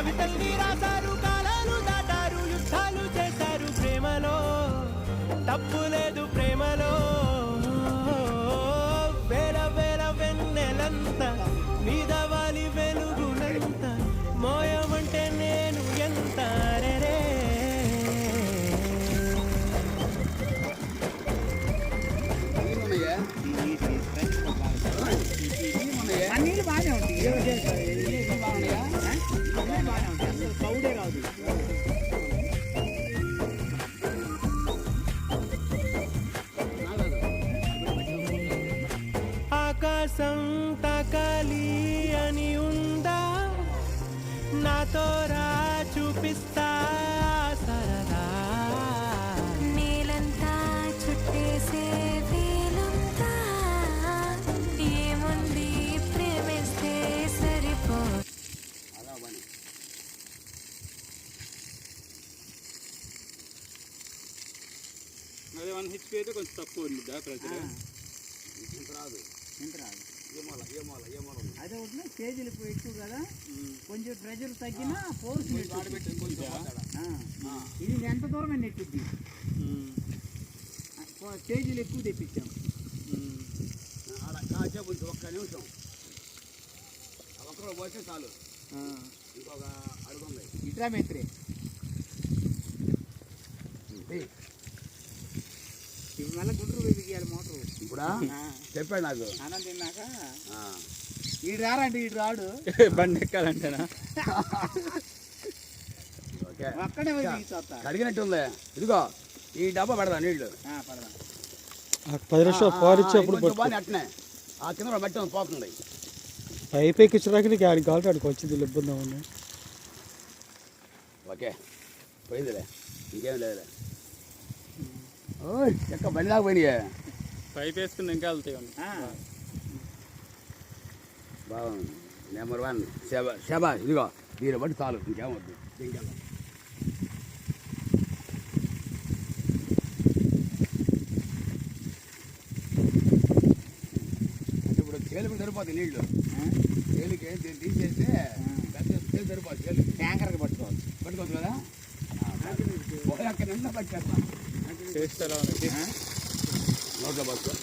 కవితల్ని రాశారు, కాలాలు దాటారు, యుద్ధాలు చేశారు ప్రేమలో, తప్పు లేదు ప్రేమలో. వేల వేల వెన్నెలంత మీద వాలి వెలుగునంత, మోయమంటే నేను ఎంత రే. నీళ్ళు బాగానే ఉంటాయి, బాగున్నాయా బాగానే ఉంటాయి, అసలు సౌడే రాదు. ఆకాశం తాకాలి అని ఉందా, నాతో రా చూపిస్తా సరదా. నీలంతా చుట్టేసే వేలంతా, ఏముంది ప్రేమిస్తే సరిపో. అదే 1 HP అయితే కొంచెం తక్కువ ఉంది ప్రెజర్. రాదు అదే ఒకటి కేజీలు ఎక్కువ కదా, కొంచెం ప్రెజర్ తగ్గినా ఫోర్స్. ఇది ఎంత దూరం నెట్టుద్ది, కేజీలు ఎక్కువ తెప్పించాం. ఒక్క నిమిషం ఒక్కరు పోతే చాలు, ఇంకొక అడుగు ఉంది. ఇట్రా మేత్రి, మళ్ళీ గుంటూరు పోయి దిగాలి మోటరు. ఇప్పుడు చెప్పాడు నాకు అన్నం తిన్నాక ఈడు రారంటే ఈడు రాడు, బండి ఎక్కాలంటేనా? అక్కడే పోయి దిగి చూస్తా. అడిగినట్టు ఉంది. ఇదిగో ఈ డబ్బా పెడదా నీళ్ళు, పడదా 10 నిమిషాలు పారిచ్చి అప్పుడు బాగా అట్నే ఆ కింద మట్టి పోతుంది. పైపు ఎక్కించడానికి నీకు ఆడికి కావాలి, ఆడికి వచ్చింది ఇబ్బంది అవును. ఓకే పోయిందిలే, ఇంకేం లేదులే. ఎక్క బండి దాకా పోయినాయే, పైప్ వేసుకుని ఇంకా వెళ్తాయి. బాగుంది. నెంబర్ 1 శబా. ఇదిగో దీని బట్టి చాలు, ఇంకేమొద్దు. ఇంకెళ్ళ ఇప్పుడు తేలికి సరిపోతాయి నీళ్ళు, తేలికి దీన్ని తీసేస్తే తేలి సరిపోతుంది. తేలి ట్యాంకర్కి పట్టుకోవచ్చు కదా, అక్కడ నిన్న పట్టేస్తా టేస్ట్ ఎలా ఉంది? నోట్లో పట్టుకో.